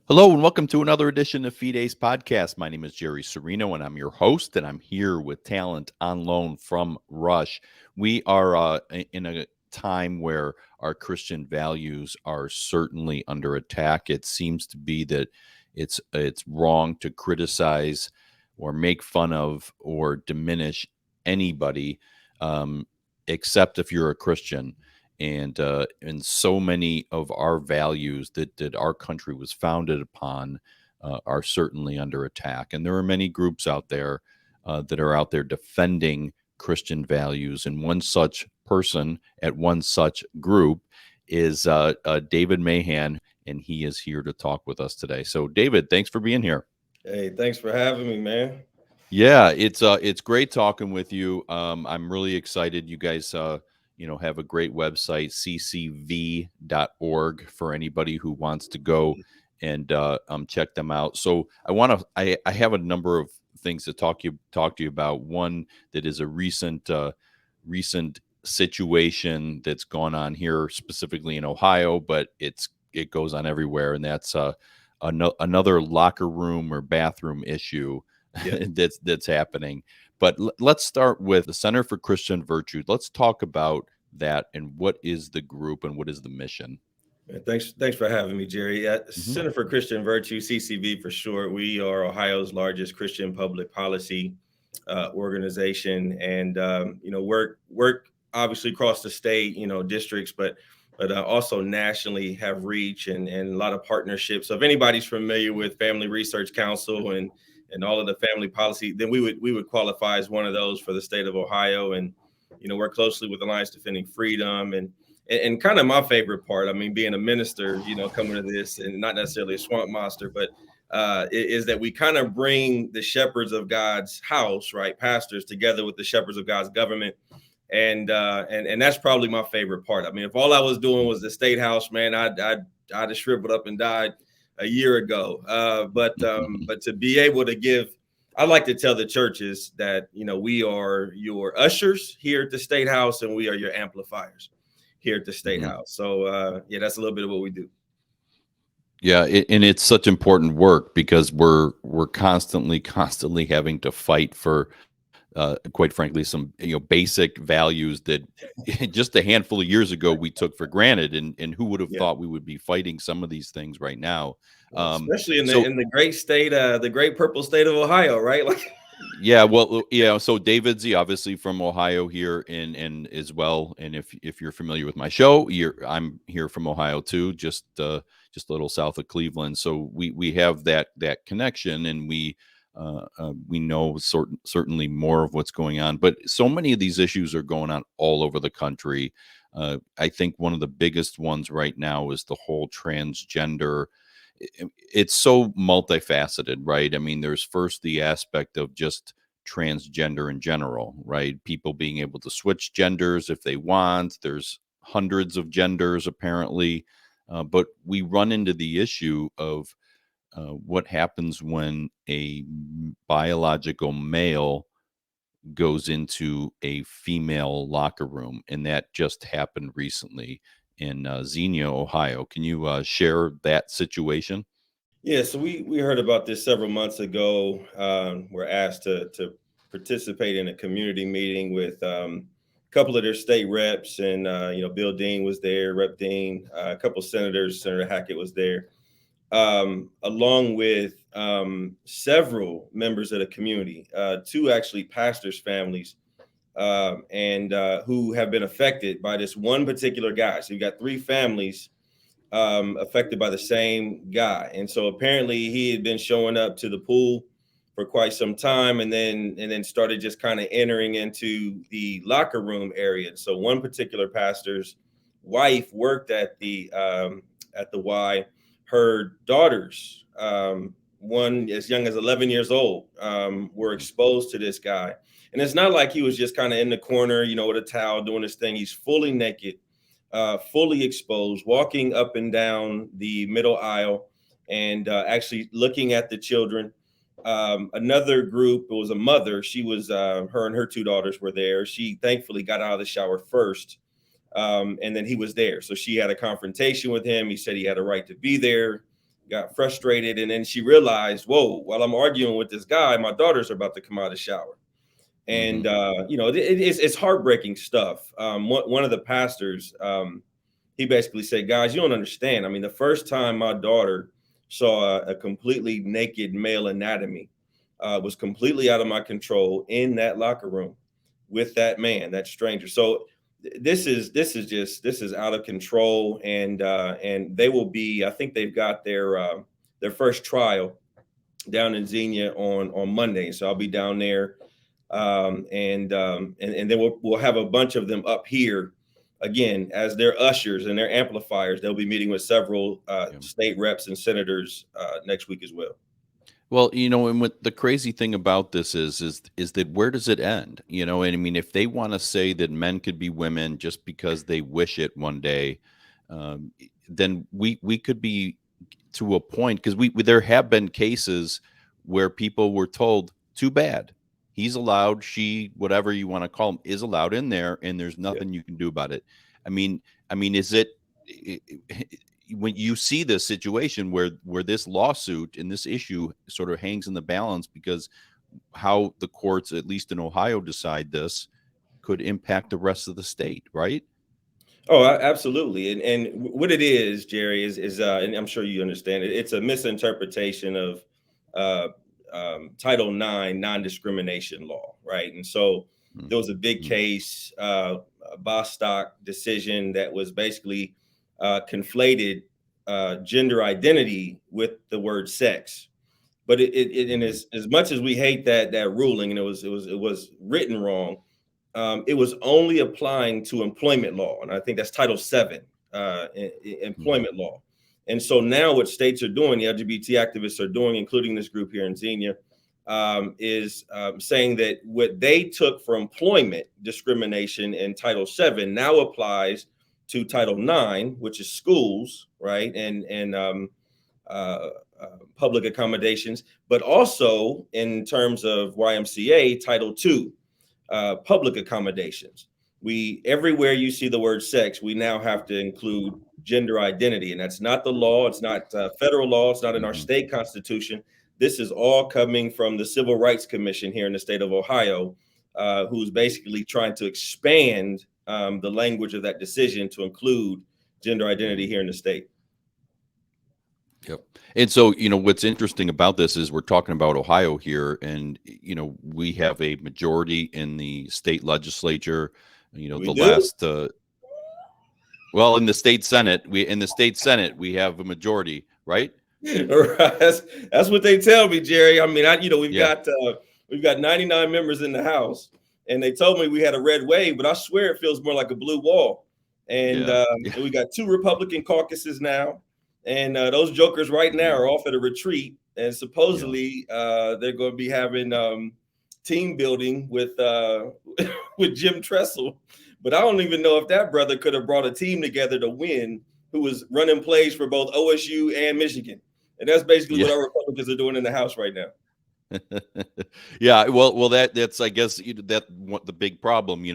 Hello and welcome to another edition of Fide's podcast. My name is Jerry Serino and I'm your host, and I'm here with talent on loan from Rush. We are in a time where our Christian values are certainly under attack. It seems to be that it's wrong to criticize or make fun of or diminish anybody, um, except if you're a Christian. And so many of our values that our country was founded upon are certainly under attack. And there are many groups out there that are out there defending Christian values. And one such person at one such group is David Mahan, and he is here to talk with us today. So, David, thanks for being here. Hey, thanks for having me, man. Yeah, it's great talking with you. I'm really excited. You guys, have a great website, ccv.org, for anybody who wants to go and check them out. So I have a number of things to talk to you about. One that is a recent situation that's gone on here, specifically in Ohio, but it goes on everywhere, and that's another locker room or bathroom issue Yeah. that's happening. But let's start with the Center for Christian Virtue. Let's talk about that, and what is the group and what is the mission? Thanks for having me, Jerry. At Hmm. Center for Christian Virtue, CCV for short, we are Ohio's largest Christian public policy organization, and work obviously across the state, districts, but also nationally have reach and a lot of partnerships. So if anybody's familiar with Family Research Council and all of the family policy, then we would qualify as one of those for the state of Ohio, and work closely with Alliance Defending Freedom and kind of my favorite part. I mean, being a minister, coming to this and not necessarily a swamp monster, but is that we kind of bring the shepherds of God's house, right, pastors, together with the shepherds of God's government, and that's probably my favorite part. I mean, if all I was doing was the state house, man, I'd have shriveled up and died a year ago. But to be able to give, I like to tell the churches that we are your ushers here at the state house, and we are your amplifiers here at the state Hmm. house. So yeah, that's a little bit of what we do. Yeah, and it's such important work because we're constantly having to fight for, quite frankly, some basic values that just a handful of years ago we took for granted, and who would have Yeah. thought we would be fighting some of these things right now? Especially in the So in the great state, the great purple state of Ohio, right? Like, yeah, well, yeah. So David's obviously from Ohio here, and as well. And if you're familiar with my show, I'm here from Ohio too, just a little south of Cleveland. So we have that connection, and we know certainly more of what's going on. But so many of these issues are going on all over the country. I think one of the biggest ones right now is the whole transgender. It's so multifaceted, right? I mean, there's first the aspect of just transgender in general, right? People being able to switch genders if they want. There's hundreds of genders apparently, but we run into the issue of what happens when a biological male goes into a female locker room, and that just happened recently in Xenia, Ohio. Can you share that situation? yeah, so we heard about this several months ago. We're asked to participate in a community meeting with a couple of their state reps, and Bill Dean was there, Rep Dean, a couple of senators, Senator Hackett was there, along with several members of the community, two actually pastors' families, and who have been affected by this one particular guy. So you got three families affected by the same guy, and so apparently he had been showing up to the pool for quite some time, and then started just kind of entering into the locker room area. So one particular pastor's wife worked at the Y. Her daughters, one as young as 11 years old, were exposed to this guy. And it's not like he was just kind of in the corner, with a towel doing his thing. He's fully naked, fully exposed, walking up and down the middle aisle, and actually looking at the children. Another group, it was a mother. She was, her and her two daughters were there. She thankfully got out of the shower first, and then he was there. So she had a confrontation with him. He said he had a right to be there. got frustrated, and then she realized, whoa, while I'm arguing with this guy, my daughters are about to come out of the shower. And Hmm. it's heartbreaking stuff. One of the pastors, he basically said, guys, you don't understand. I mean, the first time my daughter saw a completely naked male anatomy, was completely out of my control in that locker room with that man, that stranger. So this is out of control, and they will be. I think they've got their first trial down in Xenia on Monday. So I'll be down there, and then we'll have a bunch of them up here again as their ushers and their amplifiers. They'll be meeting with several Yeah. state reps and senators next week as well. Well, and what the crazy thing about this is that where does it end? And I mean, if they want to say that men could be women just because they wish it one day, then we could be to a point, because there have been cases where people were told, too bad, he's allowed, she, whatever you want to call him, is allowed in there, and there's Yeah. nothing you can do about it. I mean is it, when you see this situation where this lawsuit and this issue sort of hangs in the balance, because how the courts, at least in Ohio, decide this could impact the rest of the state, right? Oh, absolutely. And what it is, Jerry, is and I'm sure you understand it. It's a misinterpretation of uh, Title IX non-discrimination law, right? And so there was a big Mm-hmm. case, a Bostock decision that was basically conflated gender identity with the word sex. But and Mm-hmm. as much as we hate that ruling, and it was written wrong, it was only applying to employment law, and I think that's Title VII, Mm-hmm. employment law. And so now, what states are doing, the LGBT activists are doing, including this group here in Xenia, is saying that what they took for employment discrimination in Title VII now applies to Title IX, which is schools, right, and uh, public accommodations, but also in terms of YMCA, Title II, public accommodations. We everywhere you see the word sex, we now have to include gender identity, and that's not the law. It's not federal law. It's not in our Mm-hmm. state constitution. This is all coming from the Civil Rights Commission here in the state of Ohio, who's basically trying to expand the language of that decision to include gender identity here in the state. Yep. And so, what's interesting about this is we're talking about Ohio here, and, we have a majority in the state legislature. We The do. last, well, in the state Senate, we have a majority, right? Right. That's what they tell me, Jerry. I mean, we've Yeah. got 99 members in the House, and they told me we had a red wave, but I swear it feels more like a blue wall. And Yeah. Yeah. we got two Republican caucuses now, and those jokers right now Mhm. are off at a retreat, and Yeah. supposedly they're going to be having team building with with Jim Tressel. But I don't even know if that brother could have brought a team together to win, who was running plays for both OSU and Michigan. And that's basically Yeah. what our Republicans are doing in the House right now. Yeah, well, that's, I guess, that what the big problem,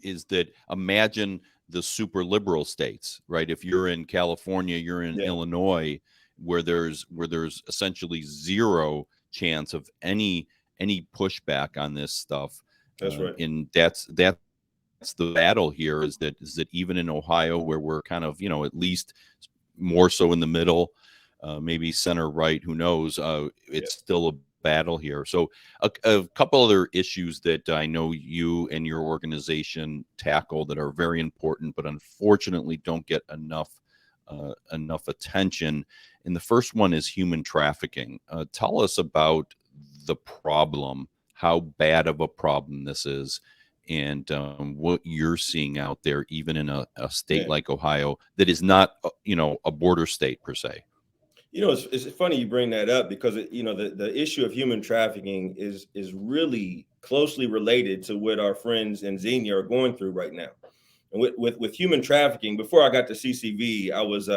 is that, imagine the super liberal states, right? If you're in California, you're in Yeah, Illinois, where there's essentially zero chance of any pushback on this stuff, that's right. and that's the battle here, is that even in Ohio, where we're kind of, at least more so in the middle, maybe center right, who knows, Yeah, it's still a battle here. So a couple other issues that I know you and your organization tackle that are very important, but unfortunately don't get enough attention. And the first one is human trafficking. Tell us about the problem, how bad of a problem this is, and what you're seeing out there, even in a state yeah. like Ohio that is not, a border state per se. It's funny you bring that up because the issue of human trafficking is really closely related to what our friends in Xenia are going through right now. And with human trafficking, before I got to CCV, I was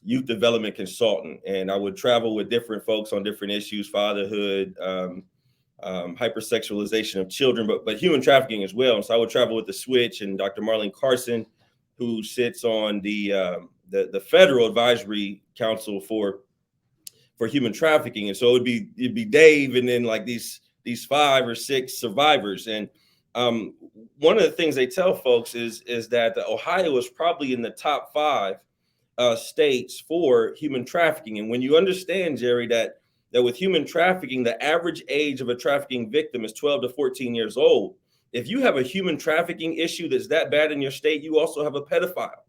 youth development consultant, and I would travel with different folks on different issues, fatherhood, hypersexualization of children, but human trafficking as well. And so I would travel with the Switch and Dr. Marlene Carson, who sits on the Federal Advisory Council for human trafficking. And so it'd be Dave and then like these 5 or 6 survivors. And one of the things they tell folks is that Ohio is probably in the top 5 states for human trafficking. And when you understand, Jerry, that with human trafficking, the average age of a trafficking victim is 12 to 14 years old. If you have a human trafficking issue that's that bad in your state, you also have a pedophile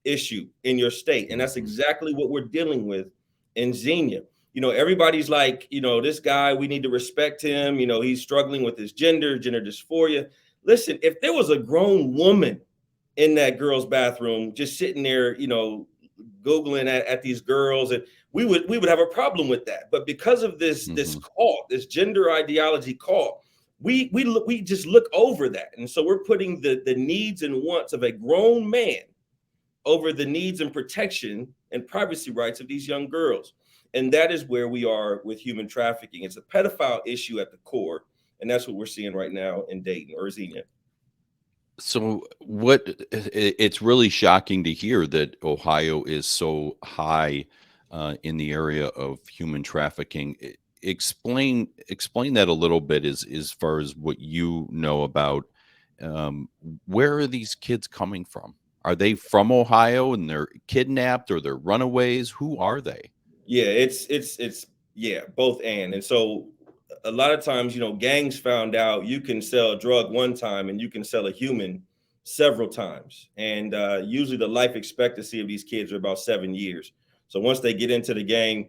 issue in your state. And that's exactly what we're dealing with in Xenia. Everybody's like, this guy, we need to respect him. He's struggling with his gender dysphoria. Listen, if there was a grown woman in that girl's bathroom just sitting there, Googling at these girls, and we would have a problem with that. But because of this cult, this gender ideology cult, we just look over that. And so we're putting the needs and wants of a grown man over the needs and protection and privacy rights of these young girls. And that is where we are with human trafficking. It's a pedophile issue at the core. And that's what we're seeing right now in Dayton or Xenia. So it's really shocking to hear that Ohio is so high in the area of human trafficking. Explain that a little bit as far as what you know about where are these kids coming from? Are they from Ohio and they're kidnapped or they're runaways? Who are they? Yeah, it's both and so a lot of times, gangs found out you can sell a drug one time and you can sell a human several times. And usually the life expectancy of these kids are about 7 years. So once they get into the gang,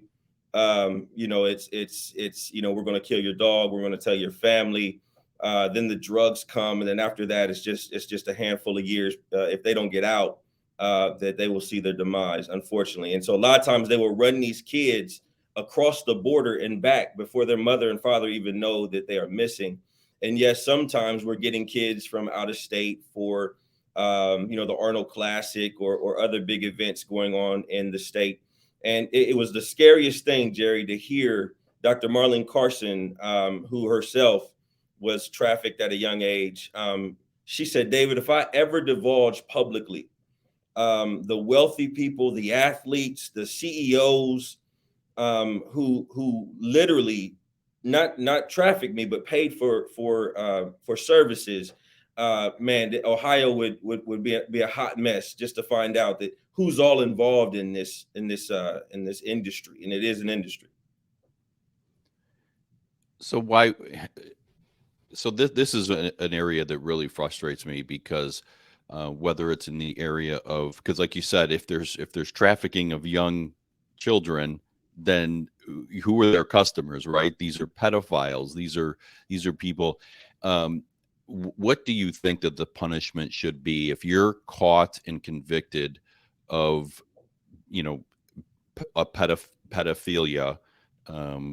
it's we're going to kill your dog. We're going to tell your family. Then the drugs come. And then after that, it's just a handful of years. If they don't get out, that they will see their demise, unfortunately. And so a lot of times they will run these kids across the border and back before their mother and father even know that they are missing. And yes, sometimes we're getting kids from out of state for, the Arnold Classic or other big events going on in the state. And it was the scariest thing, Jerry, to hear Dr. Marlene Carson, who herself was trafficked at a young age. She said, David, if I ever divulge publicly the wealthy people, the athletes, the CEOs, who literally not trafficked me, but paid for services. Man, Ohio would be a hot mess just to find out that who's all involved in this industry, and it is an industry. So this is an area that really frustrates me because whether it's in the area of, because like you said, if there's trafficking of young children, then who are their customers, right? These are pedophiles. These are people. What do you think that the punishment should be if you're caught and convicted of, a pedophilia?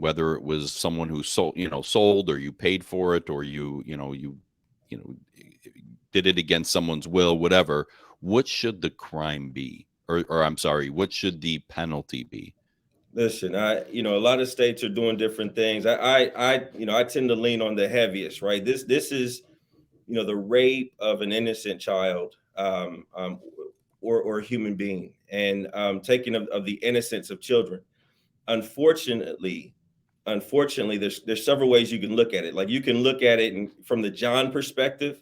Whether it was someone who sold, or you paid for it, or you did it against someone's will, whatever. What should the crime be, or I'm sorry, what should the penalty be? Listen, a lot of states are doing different things. I tend to lean on the heaviest, right? This is, the rape of an innocent child, or a human being, and taking of the innocence of children. Unfortunately, there's several ways you can look at it. Like you can look at it from the John perspective,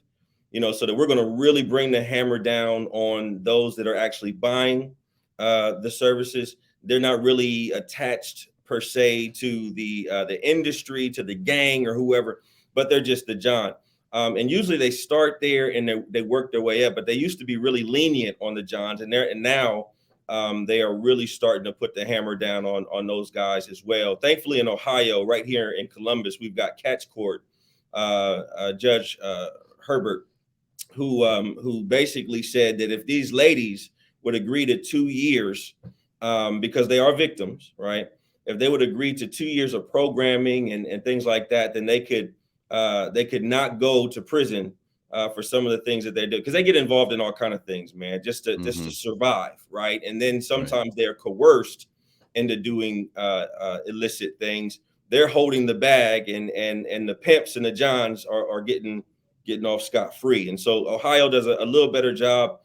so that we're going to really bring the hammer down on those that are actually buying the services. They're not really attached per se to the industry, to the gang or whoever, but they're just the John. And usually they start there and they work their way up. But they used to be really lenient on the Johns, and now they are really starting to put the hammer down on those guys as well. Thankfully, in Ohio, right here in Columbus, we've got Catch Court, Judge Herbert, who basically said that if these ladies would agree to 2 years, because they are victims, right? If they would agree to 2 years of programming and things like that, then they could not go to prison for some of the things that they do, because they get involved in all kind of things, man, just to survive, right? And then sometimes they're coerced into doing illicit things. They're holding the bag, and the pimps and the Johns are getting off scot-free. And so Ohio does a little better job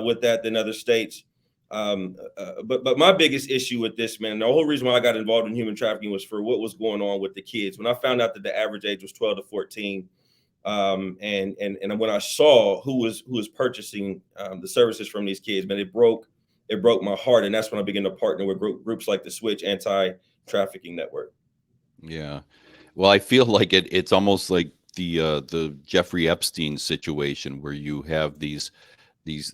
with that than other states. But my biggest issue with this, man, the whole reason why I got involved in human trafficking was for what was going on with the kids. When I found out that the average age was 12 to 14, and when I saw who was purchasing the services from these kids, man, it broke my heart, and that's when I began to partner with groups like the Switch Anti-Trafficking Network. Yeah. Well, I feel like it's almost like the Jeffrey Epstein situation where you have these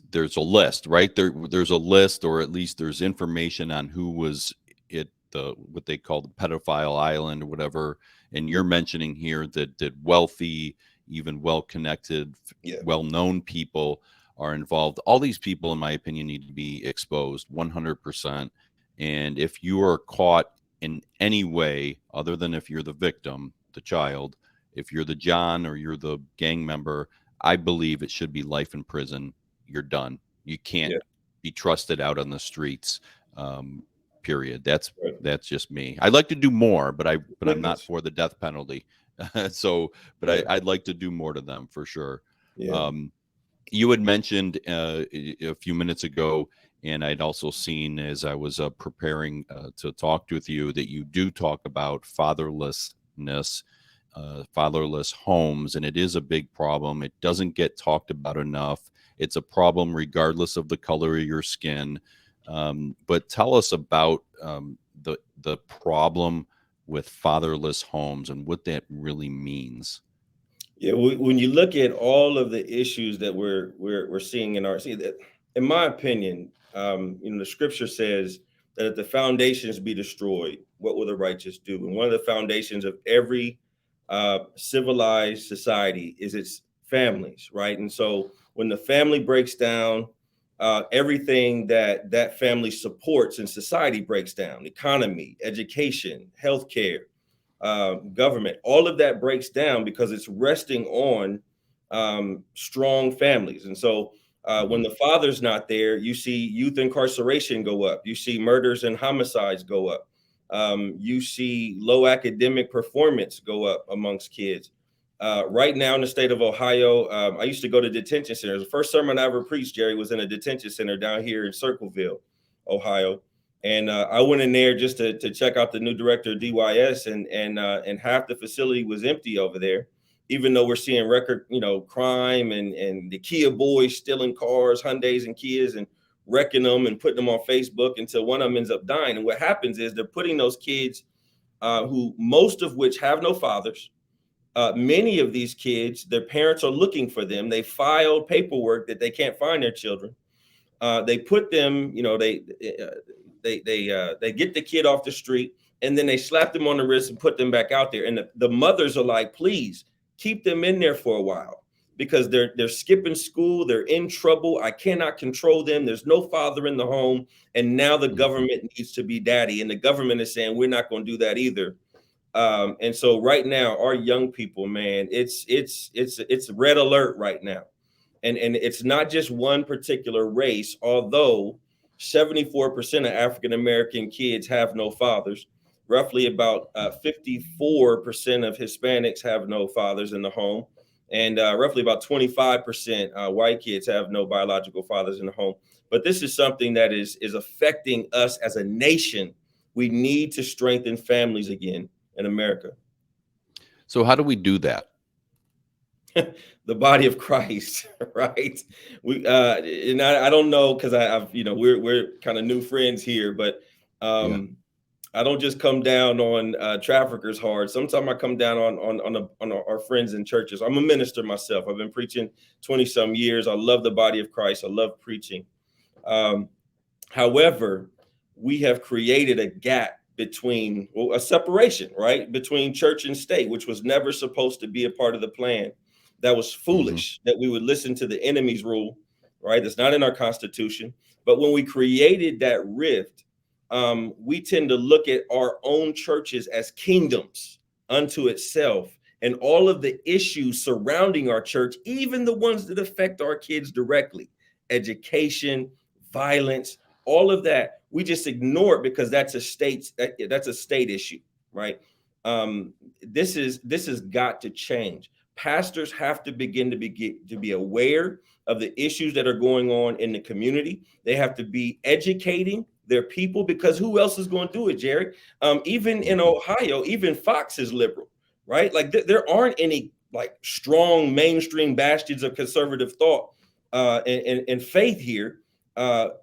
there's a list, right? There's a list, or at least there's information on who was at the what they call the pedophile island or whatever. And you're mentioning here that wealthy, even well-connected, Yeah, well-known people are involved. All these people, in my opinion, need to be exposed 100%. And if you are caught in any way other than if you're the victim, the child, if you're the John or you're the gang member, I believe it should be life in prison. You're done. You can't yeah, be trusted out on the streets. Um, period. right. That's just me. I'd like to do more, but I'm not Witness. for the death penalty. So, but Right. I'd like to do more to them for sure. Yeah. Um, you had mentioned a few minutes ago, and I'd also seen as I was preparing to talk with you that you do talk about fatherlessness, fatherless homes, and it is a big problem. It doesn't get talked about enough. It's a problem regardless of the color of your skin. But tell us about the problem with fatherless homes and what that really means. Yeah, when you look at all of the issues that we're seeing in our see that, in my opinion, the scripture says that if the foundations be destroyed, what will the righteous do? And one of the foundations of every civilized society is its families, right? And so when the family breaks down, everything that family supports in society breaks down: economy, education, healthcare, government. All of that breaks down because it's resting on strong families. And so when Hmm. the father's not there, you see youth incarceration go up. You see murders and homicides go up. You see low academic performance go up amongst kids. Right now in the state of Ohio, I used to go to detention centers. The first sermon I ever preached, Jerry, was in a detention center down here in Circleville, Ohio. And I went in there just to check out the new director of DYS, and half the facility was empty over there, even though we're seeing record, crime and the Kia boys stealing cars, Hyundais and Kias, and wrecking them and putting them on Facebook until one of them ends up dying. And what happens is they're putting those kids, who most of which have no fathers. Many of these kids, their parents are looking for them. They filed paperwork that they can't find their children. They put them, they get the kid off the street, and then they slap them on the wrist and put them back out there. And the mothers are like, please keep them in there for a while because they're skipping school, they're in trouble. I cannot control them. There's no father in the home, and now the Hmm. government needs to be daddy, and the government is saying we're not going to do that either. And so right now, our young people, man, it's red alert right now. And it's not just one particular race, although 74% of African American kids have no fathers. Roughly about 54% of Hispanics have no fathers in the home, and roughly about 25% white kids have no biological fathers in the home. But this is something that is affecting us as a nation. We need to strengthen families again in America. So how do we do that? The body of Christ, right? We and I don't know because I've we're kind of new friends here, but Yeah. um I don't just come down on traffickers hard. Sometimes I come down on our friends in churches. I'm a minister myself. I've been preaching 20 some years. I love the body of Christ. I love preaching. Um, However, we have created a gap between, well, a separation, right, between church and state, which was never supposed to be a part of the plan. That was Hmm. foolish that we would listen to the enemy's rule, right? That's not in our Constitution. But when we created that rift, we tend to look at our own churches as kingdoms unto itself. And all of the issues surrounding our church, even the ones that affect our kids directly: education, violence, all of that, we just ignore it because that's a state issue, right? This has got to change. Pastors have to begin to be aware of the issues that are going on in the community. They have to be educating their people, because who else is going to do it, Jerry? Even in Mhm. Ohio, even Fox is liberal, right? Like there aren't any like strong mainstream bastions of conservative thought and faith here.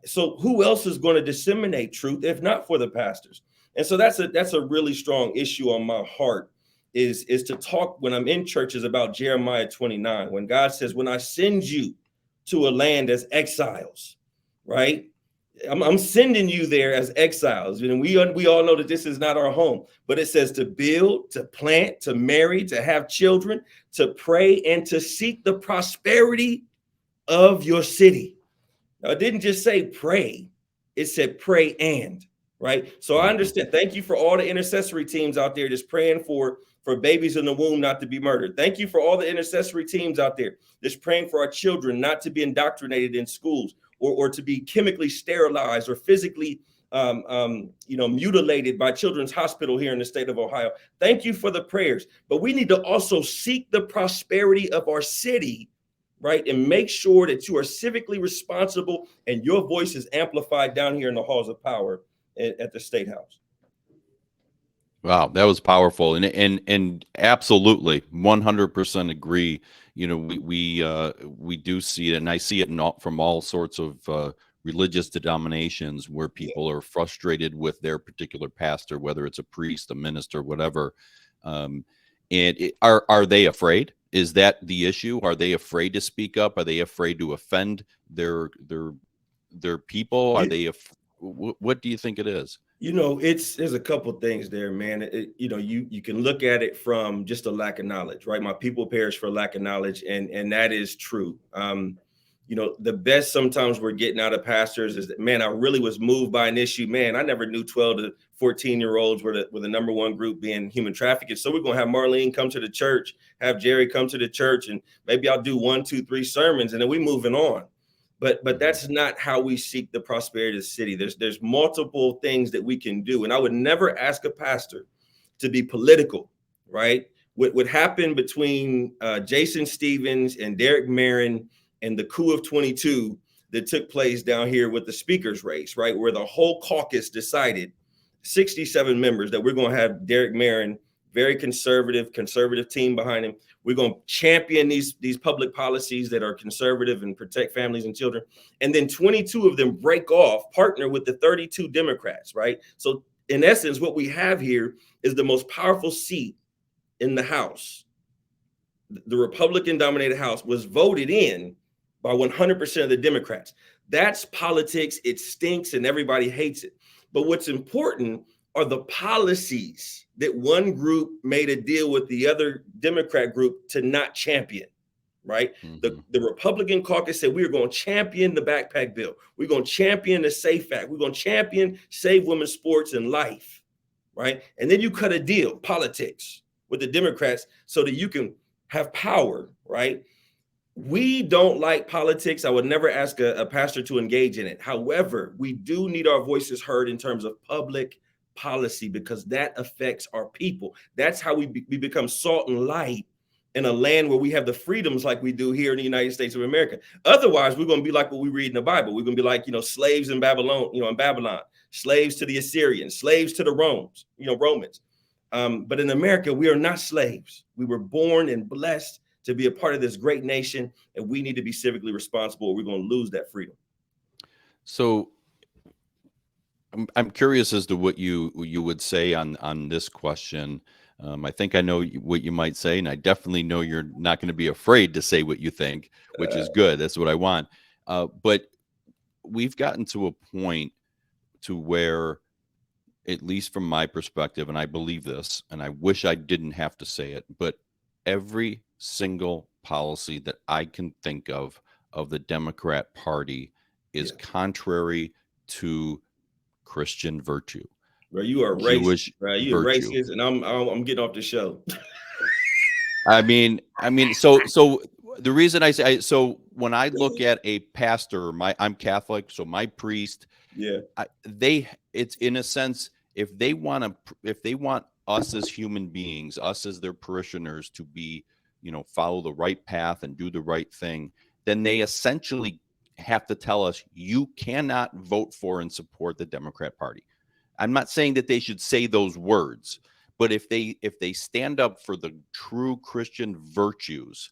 So who else is going to disseminate truth if not for the pastors? And so that's a really strong issue on my heart, is to talk when I'm in churches about Jeremiah 29, when God says, when I send you to a land as exiles, right? I'm sending you there as exiles. And we all know that this is not our home, but it says to build, to plant, to marry, to have children, to pray, and to seek the prosperity of your city. Now, it didn't just say pray, it said pray and, right? So I Mhm. understand. Thank you for all the intercessory teams out there just praying for babies in the womb not to be murdered. Thank you for all the intercessory teams out there just praying for our children not to be indoctrinated in schools, or to be chemically sterilized or physically mutilated by Children's Hospital here in the state of Ohio. Thank you for the prayers, but we need to also seek the prosperity of our city, right? And make sure that you are civically responsible and your voice is amplified down here in the halls of power at the State House. Wow, that was powerful, and absolutely 100% agree. We do see it, and I see it from all sorts of religious denominations where Yeah. people are frustrated with their particular pastor, whether it's a priest, a minister, whatever. Um, are they afraid? Is that the issue? Are they afraid to speak up? Are they afraid to offend their people? Are You, they? What do you think it is? there's a couple things there, man. You can look at it from just a lack of knowledge, right? My people perish for lack of knowledge, and that is true. The best sometimes we're getting out of pastors is that, man, I really was moved by an issue. Man, I never knew 12 to 14-year-olds were the number one group being human trafficking. So we're gonna have Marlene come to the church, have Jerry come to the church, and maybe I'll do 1, 2, 3 sermons, and then we moving on. But Mhm. that's not how we seek the prosperity of the city. There's multiple things that we can do, and I would never ask a pastor to be political, right? What happened between Jason Stevens and Derek Marin and the coup of 22 that took place down here with the speaker's race, right, where the whole caucus decided, 67 members, that we're going to have Derek Marin, very conservative team behind him. We're going to champion these public policies that are conservative and protect families and children. And then 22 of them break off, partner with the 32 Democrats, right? So in essence, what we have here is the most powerful seat in the House. The Republican dominated House was voted in by 100% of the Democrats. That's politics. It stinks and everybody hates it. But what's important are the policies that one group made a deal with the other Democrat group to not champion, right? The, Mhm. the Republican caucus said, we're going to champion the backpack bill. We're going to champion the SAFE Act. We're going to champion Save Women's Sports and Life, right? And then you cut a deal, politics, with the Democrats so that you can have power, right? We don't like politics. I would never ask a pastor to engage in it. However, we do need our voices heard in terms of public policy, because that affects our people. That's how we become salt and light in a land where we have the freedoms like we do here in the United States of America. Otherwise, we're going to be like what we read in the Bible. We're going to be like, slaves in Babylon, slaves to the Assyrians, slaves to the Romans. But in America, we are not slaves. We were born and blessed to be a part of this great nation, and we need to be civically responsible, or we're going to lose that freedom. So I'm curious as to what you would say on this question. I think I know what you might say, and I definitely know you're not going to be afraid to say what you think, which is good. That's what I want. But we've gotten to a point to where, at least from my perspective, and I believe this, and I wish I didn't have to say it, but every single policy that I can think of the Democrat Party is Yeah, contrary to Christian virtue, bro, you are racist, Jewish bro. You are virtue. racist, and I'm getting off the show. So the reason I say, so when I look at a pastor, I'm Catholic, so my priest, Yeah, it's in a sense, if they want us as human beings, us as their parishioners, to be, follow the right path and do the right thing, then they essentially have to tell us you cannot vote for and support the Democrat Party. I'm not saying that they should say those words, but if they stand up for the true Christian virtues,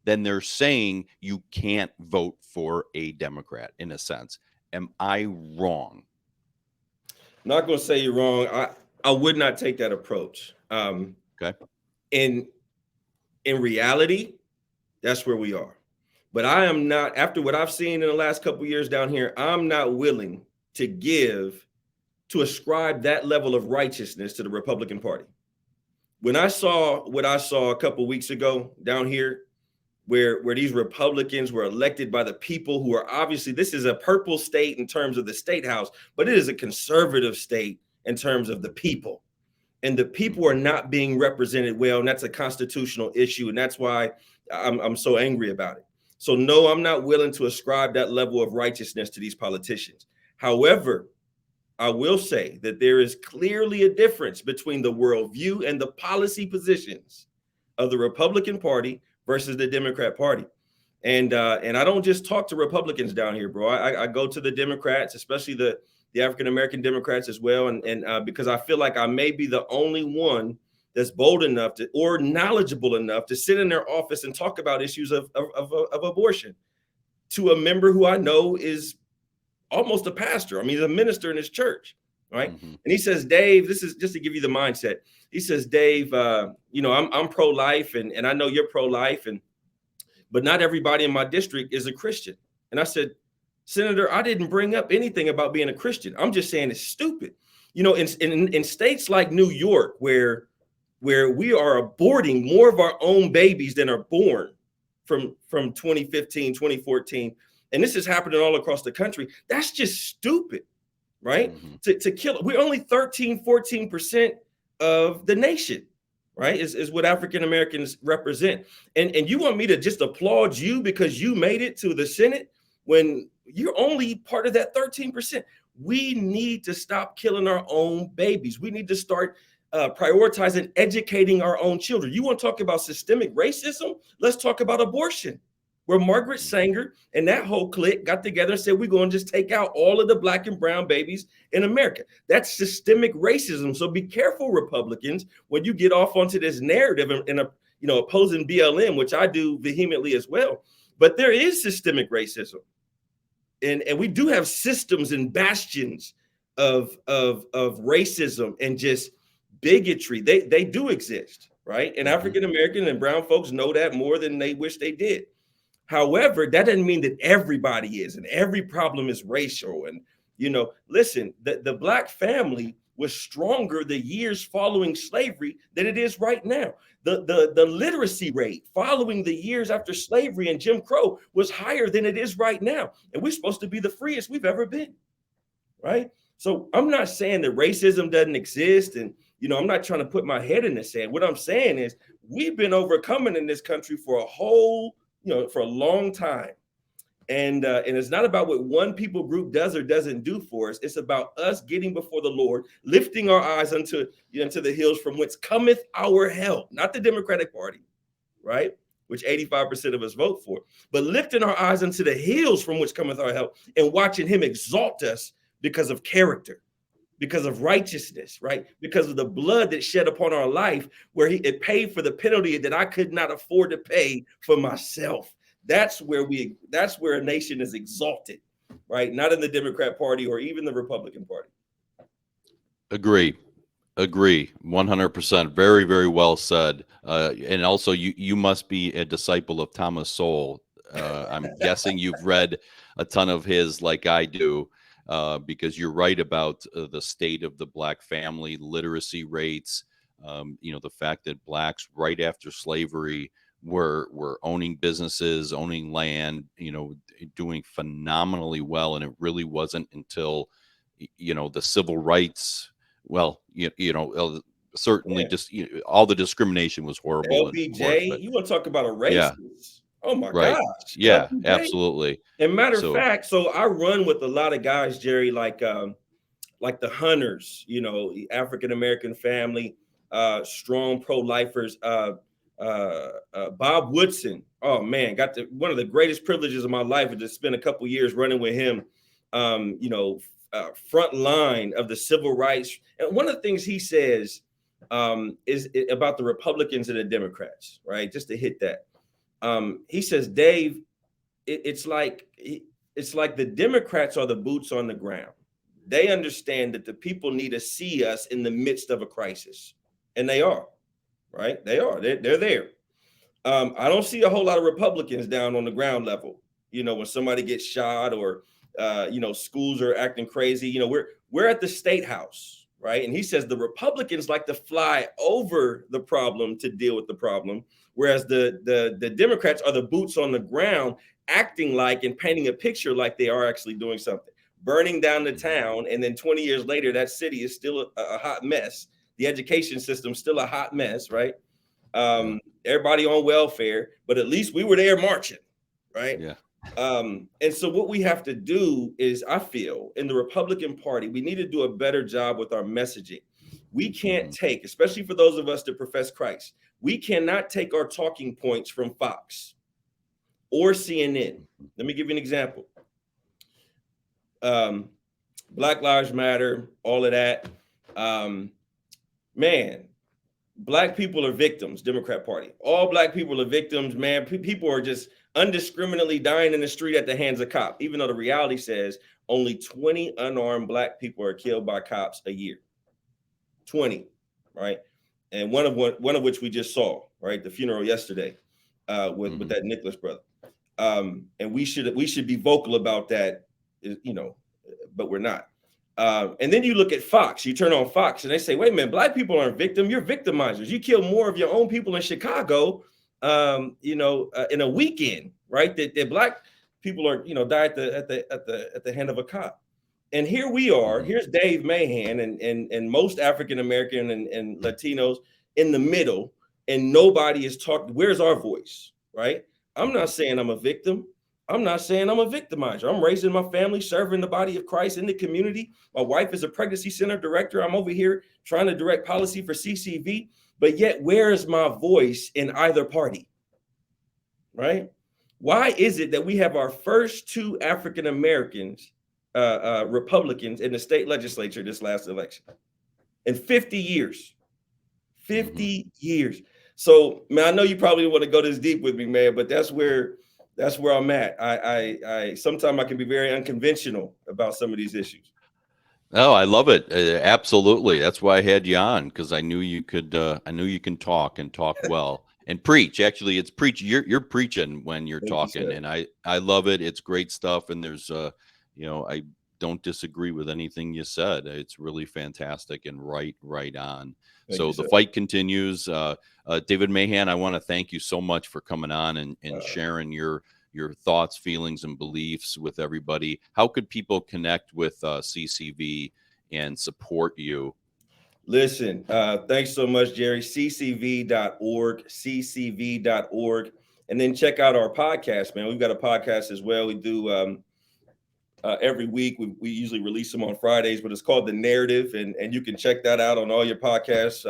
then they're saying you can't vote for a Democrat in a sense. Am I wrong? Not going to say you're wrong. I would not take that approach. Okay. In reality, that's where we are. But I am not, after what I've seen in the last couple of years down here, I'm not willing to ascribe that level of righteousness to the Republican Party. When I saw what I saw a couple of weeks ago down here, where these Republicans were elected by the people who are obviously, this is a purple state in terms of the state house, but it is a conservative state in terms of the people. And the people are not being represented well, and that's a constitutional issue, and that's why I'm so angry about it. So no, I'm not willing to ascribe that level of righteousness to these politicians. However, I will say that there is clearly a difference between the worldview and the policy positions of the Republican Party versus the Democrat Party. And I don't just talk to Republicans down here, bro. I go to the Democrats, especially the African-American Democrats as well. And because I feel like I may be the only one that's bold enough to, or knowledgeable enough to sit in their office and talk about issues of abortion to a member who I know is almost a pastor. I mean, he's a minister in his church, right? Mm-hmm. And he says, Dave, this is just to give you the mindset. He says, Dave, I'm pro-life, and I know you're pro-life, but not everybody in my district is a Christian. And I said, Senator, I didn't bring up anything about being a Christian. I'm just saying it's stupid. In states like New York, where we are aborting more of our own babies than are born from 2015, 2014, and this is happening all across the country, that's just stupid, right? Mm-hmm. To kill, we're only 13, 14% of the nation, right? Is what African Americans represent. And you want me to just applaud you because you made it to the Senate when you're only part of that 13%. We need to stop killing our own babies. We need to start prioritizing educating our own children. You want to talk about systemic racism? Let's talk about abortion, where Margaret Sanger and that whole clique got together and said, we're going to just take out all of the Black and brown babies in America. That's systemic racism. So be careful, Republicans, when you get off onto this narrative and opposing BLM, which I do vehemently as well. But there is systemic racism. And we do have systems and bastions of racism and just bigotry. They do exist, right? And African American and brown folks know that more than they wish they did. However, that doesn't mean that everybody is, and every problem is racial. And, listen, the Black family was stronger the years following slavery than it is right now. The literacy rate following the years after slavery and Jim Crow was higher than it is right now. And we're supposed to be the freest we've ever been, right? So I'm not saying that racism doesn't exist. And, I'm not trying to put my head in the sand. What I'm saying is we've been overcoming in this country for a long time. And it's not about what one people group does or doesn't do for us. It's about us getting before the Lord, lifting our eyes unto the hills from whence cometh our help, not the Democratic Party, right? Which 85% of us vote for, but lifting our eyes unto the hills from which cometh our help and watching him exalt us because of character, because of righteousness, right? Because of the blood that shed upon our life, where it paid for the penalty that I could not afford to pay for myself. That's where a nation is exalted, right? Not in the Democrat Party or even the Republican Party. Agree. 100%. Very, very well said. And also you must be a disciple of Thomas Sowell. I'm guessing you've read a ton of his like I do. Because you're right about the state of the Black family, literacy rates, the fact that Blacks right after slavery were owning businesses, owning land, doing phenomenally well. And it really wasn't until, the civil rights, certainly just all the discrimination was horrible. LBJ, you want to talk about a racist? Yeah. Oh my right. gosh. Yeah, LBJ. Absolutely. And matter of fact, so I run with a lot of guys, Jerry, like the Hunters, African-American family, strong pro-lifers. Bob Woodson. Oh man, got one of the greatest privileges of my life is to spend a couple years running with him. Front line of the civil rights. And one of the things he says is about the Republicans and the Democrats, right? Just to hit that. He says, Dave, it's like the Democrats are the boots on the ground. They understand that the people need to see us in the midst of a crisis, and they are, right? They are. They're there. I don't see a whole lot of Republicans down on the ground level. When somebody gets shot or schools are acting crazy. We're at the state house, right? And he says the Republicans like to fly over the problem to deal with the problem, whereas the Democrats are the boots on the ground, acting like and painting a picture like they are actually doing something, burning down the town, and then 20 years later, that city is still a hot mess. The education system's still a hot mess, right? Everybody on welfare, but at least we were there marching, right? Yeah. And so what we have to do is, I feel, in the Republican Party, we need to do a better job with our messaging. We can't take, especially for those of us that profess Christ, we cannot take our talking points from Fox or CNN. Let me give you an example. Black Lives Matter, all of that. Man, Black people are victims, Democrat Party. All Black people are victims, man. People are just undiscriminately dying in the street at the hands of cops, even though the reality says only 20 unarmed Black people are killed by cops a year. 20, right? And one of which we just saw, right? The funeral yesterday with that Nicholas brother. And we should be vocal about that, but we're not. And then you look at Fox, you turn on Fox and they say, wait a minute, Black people aren't victims, you're victimizers. You kill more of your own people in Chicago, in a weekend, right? That Black people are, die at the hand of a cop. And here we are, here's Dave Mahan and most African-American and Latinos in the middle, and nobody is talking. Where's our voice, right? I'm not saying I'm a victim. I'm not saying I'm a victimizer. I'm raising my family, serving the body of Christ in the community. My wife is a pregnancy center director. I'm over here trying to direct policy for CCV, but yet where is my voice in either party, right? Why is it that we have our first two African-Americans, Republicans in the state legislature this last election in 50 years? 50 years. So, man, I know you probably want to go this deep with me, man, but that's where I'm at. I sometimes I can be very unconventional about some of these issues. Oh, I love it. Absolutely. That's why I had you on, because I knew you could. I knew you can talk and talk well and preach. Actually, it's preach. You're preaching when you're talking, and I love it. It's great stuff. And there's I don't disagree with anything you said. It's really fantastic and right on. So the fight continues. David Mahan, I want to thank you so much for coming on and sharing your thoughts, feelings, and beliefs with everybody. How could people connect with CCV and support you? Listen, thanks so much, Jerry. ccv.org, ccv.org. And then check out our podcast, man. We've got a podcast as well. We do every week. We usually release them on Fridays, but it's called The Narrative. And you can check that out on all your podcast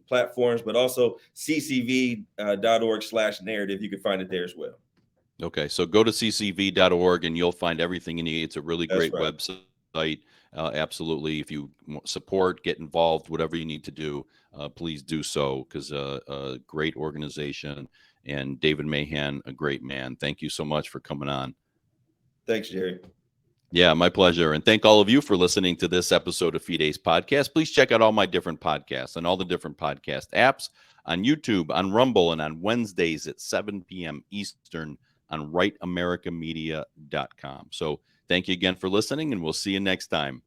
platforms, but also ccv.org/narrative. You can find it there as well. Okay, so go to ccv.org and you'll find everything you need. It's a really great website. Absolutely. If you support, get involved, whatever you need to do, please do so, because a great organization, and David Mahan, a great man. Thank you so much for coming on. Thanks, Jerry. Yeah, my pleasure. And thank all of you for listening to this episode of Fide's podcast. Please check out all my different podcasts and all the different podcast apps on YouTube, on Rumble, and on Wednesdays at 7 p.m. Eastern on rightamericamedia.com. So thank you again for listening, and we'll see you next time.